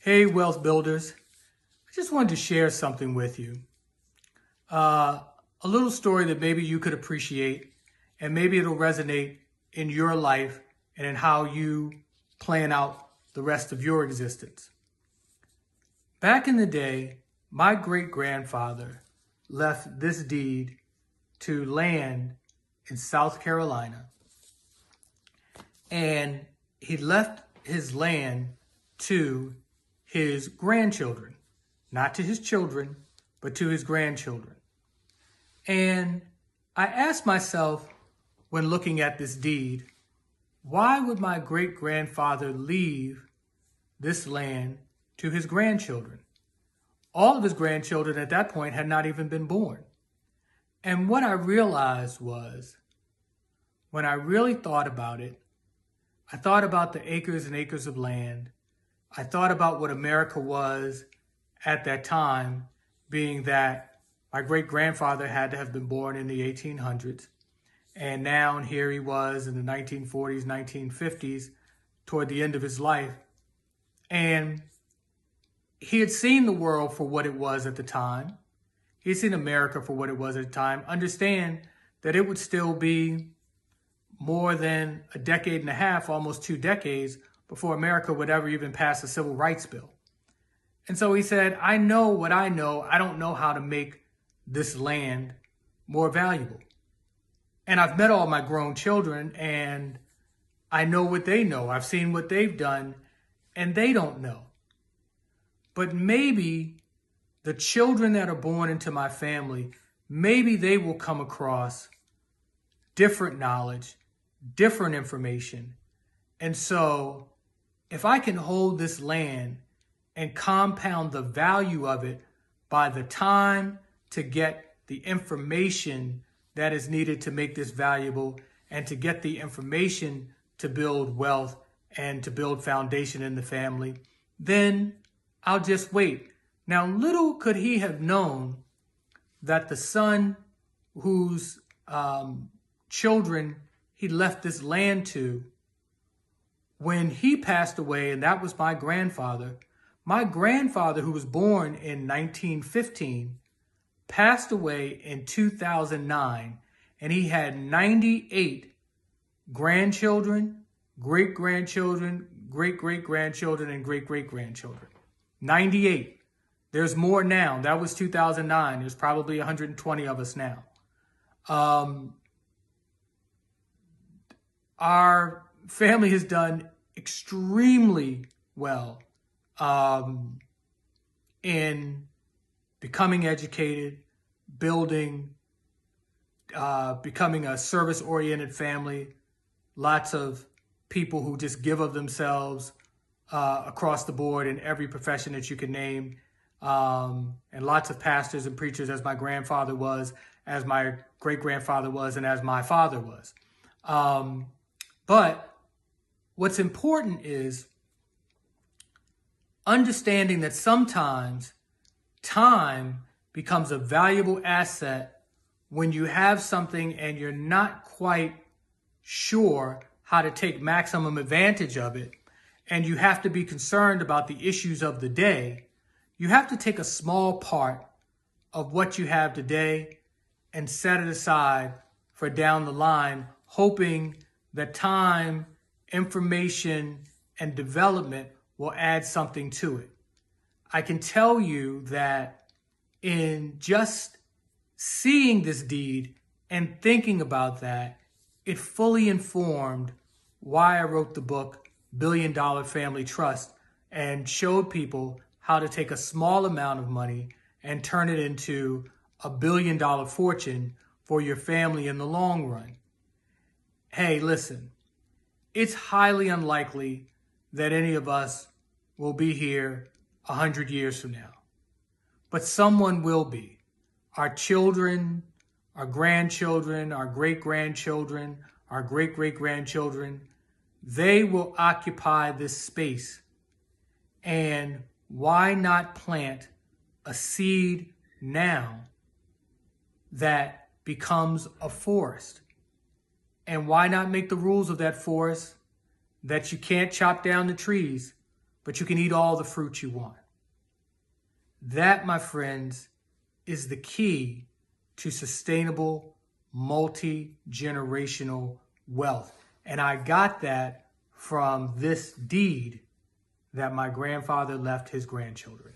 Hey, wealth builders. I just wanted to share something with you. A little story that maybe you could appreciate, and maybe it'll resonate in your life and in how you plan out the rest of your existence. Back in the day, my great grandfather left this deed to land in South Carolina, and he left his land to his grandchildren, not to his children, but to his grandchildren. And I asked myself when looking at this deed, why would my great grandfather leave this land to his grandchildren? All of his grandchildren at that point had not even been born. And what I realized was, when I really thought about it, I thought about the acres and acres of land. I thought about what America was at that time, being that my great-grandfather had to have been born in the 1800s. And now here he was in the 1940s, 1950s, toward the end of his life. And he had seen the world for what it was at the time. He had seen America for what it was at the time. Understand that it would still be more than a decade and a half, almost 2 decades, before America would ever even pass a civil rights bill. And so he said, I know what I know. I don't know how to make this land more valuable. And I've met all my grown children, and I know what they know. I've seen what they've done, and they don't know. But maybe the children that are born into my family, maybe they will come across different knowledge, different information. And so if I can hold this land and compound the value of it by the time to get the information that is needed to make this valuable, and to get the information to build wealth and to build foundation in the family, then I'll just wait. Now, little could he have known that the son whose children he left this land to, when he passed away, and that was my grandfather, who was born in 1915, passed away in 2009, and he had 98 grandchildren, great-grandchildren, great-great-grandchildren, and great-great-grandchildren. 98. There's more now. That was 2009. There's probably 120 of us now. Our family has done extremely well in becoming educated, building, becoming a service-oriented family. Lots of people who just give of themselves across the board in every profession that you can name. And lots of pastors and preachers, as my grandfather was, as my great-grandfather was, and as my father was. But what's important is understanding that sometimes time becomes a valuable asset when you have something and you're not quite sure how to take maximum advantage of it, and you have to be concerned about the issues of the day. You have to take a small part of what you have today and set it aside for down the line, hoping that time, information, and development will add something to it. I can tell you that in just seeing this deed and thinking about that, it fully informed why I wrote the book, $1 Billion Family Trust, and showed people how to take a small amount of money and turn it into $1 billion fortune for your family in the long run. Hey, listen, it's highly unlikely that any of us will be here 100 years from now, but someone will be. Our children, our grandchildren, our great-grandchildren, our great-great-grandchildren, they will occupy this space. And why not plant a seed now that becomes a forest? And why not make the rules of that forest that you can't chop down the trees, but you can eat all the fruit you want. That, my friends, is the key to sustainable, multi-generational wealth. And I got that from this deed that my grandfather left his grandchildren.